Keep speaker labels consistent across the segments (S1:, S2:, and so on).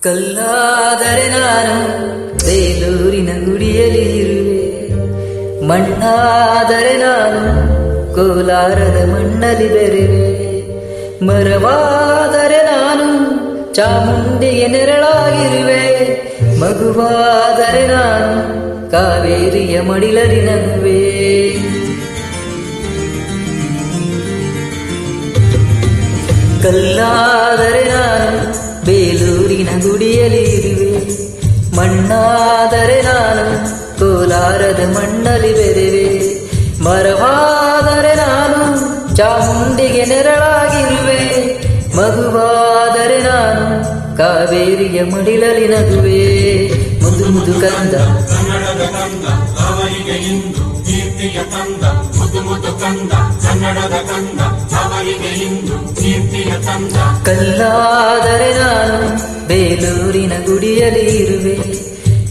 S1: ಕಲ್ಲಾದರೆ ನಾನು ಬೇಲೂರಿನ ಗುಡಿಯಲ್ಲಿ ಇರುವೆ, ಮಣ್ಣಾದರೆ ನಾನು ಕೋಲಾರದ ಮಣ್ಣಲ್ಲಿ ಬೆರೆವೆ, ಮರವಾದರೆ ನಾನು ಚಾಮುಂಡಿಗೆ ನೆರಳಾಗಿರುವೆ, ಮಗುವಾದರೆ ನಾನು ಕಾವೇರಿಯ ಮಡಿಲಲ್ಲಿ ನಗುವೆ. ಕಲ್ಲಾದರೆ ನಾನು ಬೇಲೂರಿನ ಗುಡಿಯಲ್ಲಿ ಇರುವೆ, ಮಣ್ಣಾದರೆ ನಾನು ಕೋಲಾರದ ಮಣ್ಣಲ್ಲಿ ಬೆರೆವೆ, ಮರವಾದರೆ ನಾನು ಚಾಮುಂಡಿಗೆ ನೆರಳಾಗಿರುವೆ, ಮಗುವಾದರೆ ನಾನು ಕಾವೇರಿಯ ಮಡಿಲಲ್ಲಿ ನಗುವೆ. ಮುದು ಮುದು ಕಂದ
S2: ಕನ್ನಡದ ಕಂದ ಅವರಿಗೆ ಇಂದು ಕೀರ್ತಿಯ ತಂದ, ಮುದು ಮುದು ಕಂದ ಕನ್ನಡದ ಕಂದ ಅವರಿಗೆ ಇಂದು ಕೀರ್ತಿಯ ತಂದ.
S1: ಕಲ್ಲಾದರೆ ನಾನು ಬೇಲೂರಿನ ಗುಡಿಯಲ್ಲಿ ಇರುವೆ,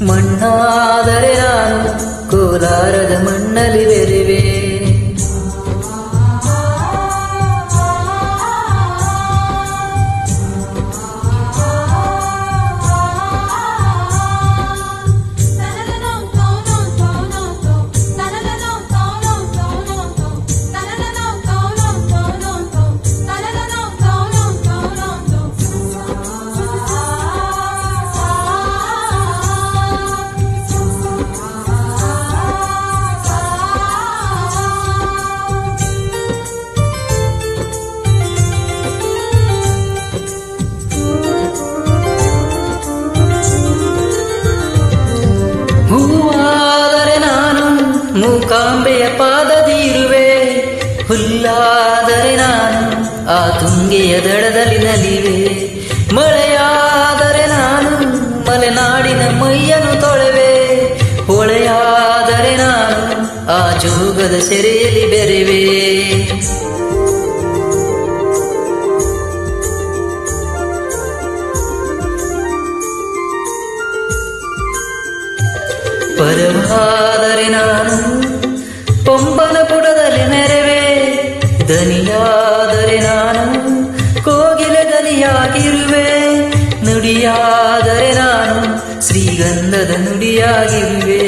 S1: ಮಣ್ಣಾದರೆ ನಾನು ಕೋಲಾರದ ಮಣ್ಣಲ್ಲಿ ಬೆರೆವೆ. ಹೂವಾದರೆ ನಾನು ಮೂಕಾಂಬೆಯ ಪಾದದಿ ಇರುವೆ, ಹುಲ್ಲಾದರೆ ನಾನು ಆ ತುಂಗೆಯ ದಡದಲ್ಲಿ ನಲಿವೆ, ಮಳೆಯಾದರೆ ನಾನು ಮಲೆನಾಡಿನ ಮೈಯನ್ನು ತೊಳೆವೆ, ಹೊಳೆಯಾದರೆ ನಾನು ಆ ಜೋಗದ ಸೆರೆಯಲ್ಲಿ ಬೆರೆವೆ. ಪರವಾದರೆ ನಾನು ಪಂಪನ ಪುಟದಲ್ಲಿ ಮೆರೆವೆ, ದನಿಯಾದರೆ ನಾನು ಕೋಗಿಲೆ ದನಿಯಾಗಿರುವೆ, ನುಡಿಯಾದರೆ ನಾನು ಶ್ರೀಗಂಧದ ನುಡಿಯಾಗಿರುವೆ,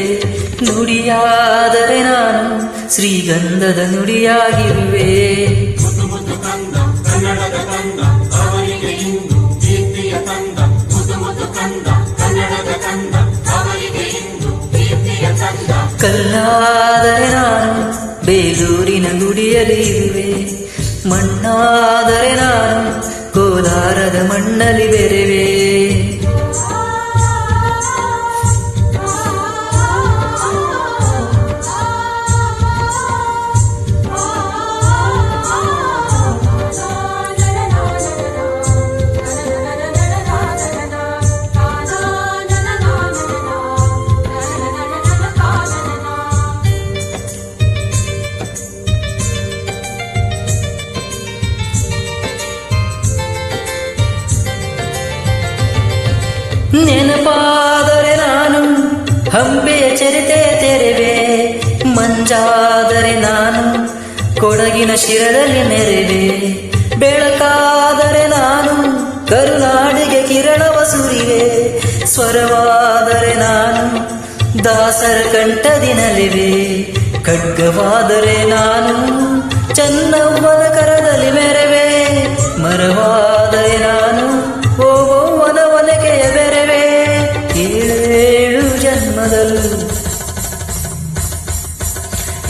S1: ನುಡಿಯಾದರೆ ನಾನು ಶ್ರೀಗಂಧದ ನುಡಿಯಾಗಿರುವೆ.
S2: ಮುದು ಮುದು ಕಂದ ಕನ್ನಡದ ಕಂದ ಅವರಿಗೆ ಇಂದು ಕೀರ್ತಿಯ ತಂದ, ಮುದು ಮುದು ಕಂದ ಕನ್ನಡದ ಕಂದ ಅವರಿಗೆ ಇಂದು ಕೀರ್ತಿಯ ತಂದ.
S1: ಕಲ್ಲಾದರೆ ನಾನು ಬೇಲೂರಿನ ಗುಡಿಯಲ್ಲಿ ಇರುವೆ, ಮಣ್ಣಾದರೆ ನಾನು ಕೋಲಾರದ ಮಣ್ಣಲ್ಲಿ ಬೆರೆವೆ. ನೆನಪಾದರೆ ನಾನು ಹಂಬೆಯ ಚರಿತೆ ತೆರೆವೆ, ಮಂಜಾದರೆ ನಾನು ಕೊಡಗಿನ ಶಿರದಲ್ಲಿ ನೆರೆವೆ, ಬೆಳಕಾದರೆ ನಾನು ಕರುನಾಡಿಗೆ ಕಿರಣವ ಸುರಿವೆ, ಸ್ವರವಾದರೆ ನಾನು ದಾಸರ ಕಂಠದಿ ನಲಿವೆ, ಖಡ್ಗವಾದರೆ ನಾನು ಚನ್ನವ್ವನ ಕರದಲ್ಲಿ ಮೆರೆವೆ, ಮರವಾದರೆ ನಾನು ಓವನ ಒನಕೆಯ ಬೆರೆವೆ. ಏಳೇಳು ಜನ್ಮದಲ್ಲೂ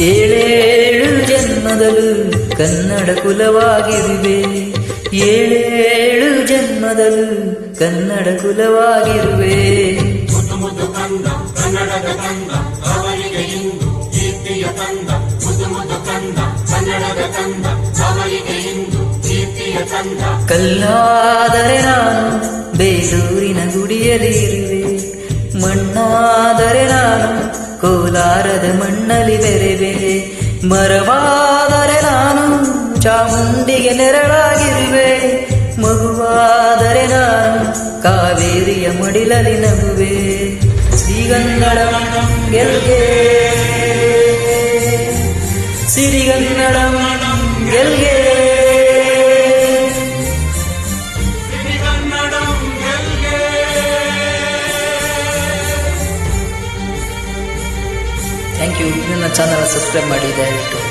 S1: ಏಳೇಳು ಜನ್ಮದಲ್ಲೂ ಕನ್ನಡ ಕುಲವಾಗಿರುವೆ, ಏಳೇಳು ಜನ್ಮದಲ್ಲೂ ಕನ್ನಡ ಕುಲವಾಗಿರುವೆ.
S2: ಮುದು ಮುದು ಕಂದ ಕನ್ನಡದ ಕಂದ ಅವರಿಗೆ ಇಂದು ಕೀರ್ತಿಯ ತಂದ, ಮುದು ಮುದು ಕಂದ ಕನ್ನಡದ ಕಂದ ಅವರಿಗೆ ಇಂದು ಕೀರ್ತಿಯ ತಂದ.
S1: ಕಲ್ಲಾದರೆ ನಾನು ಬೇಲೂರಿನ ಗುಡಿಯಲ್ಲಿ ಇರುವೆ, ಮಣ್ಣಾದರೆ ನಾನು ಕೋಲಾರದ ಮಣ್ಣಲ್ಲಿ ಬೆರೆವೆ, ಮರವಾದರೆ ನಾನು ಚಾಮುಂಡಿಗೆ ನೆರಳಾಗಿರುವೆ, ಮಗುವಾದರೆ ನಾನು ಕಾವೇರಿಯ ಮಡಿಲಲ್ಲಿ ನಗುವೆ. ಶ್ರೀಗನ್ನಡ ಗೆಲ್ಗೆ ಸಿರಿಗನ್ನಡ ಗೆಲ್ಗೆ.
S2: ಸಿರಿಗನ್ನಡಂ ಗೆಲ್ಗೆ.
S1: Thank you. ನನ್ನ ಚಾನಲ್ ಸಬ್ಸ್ಕ್ರೈಬ್ ಮಾಡಿ ದಯವಿಟ್ಟು.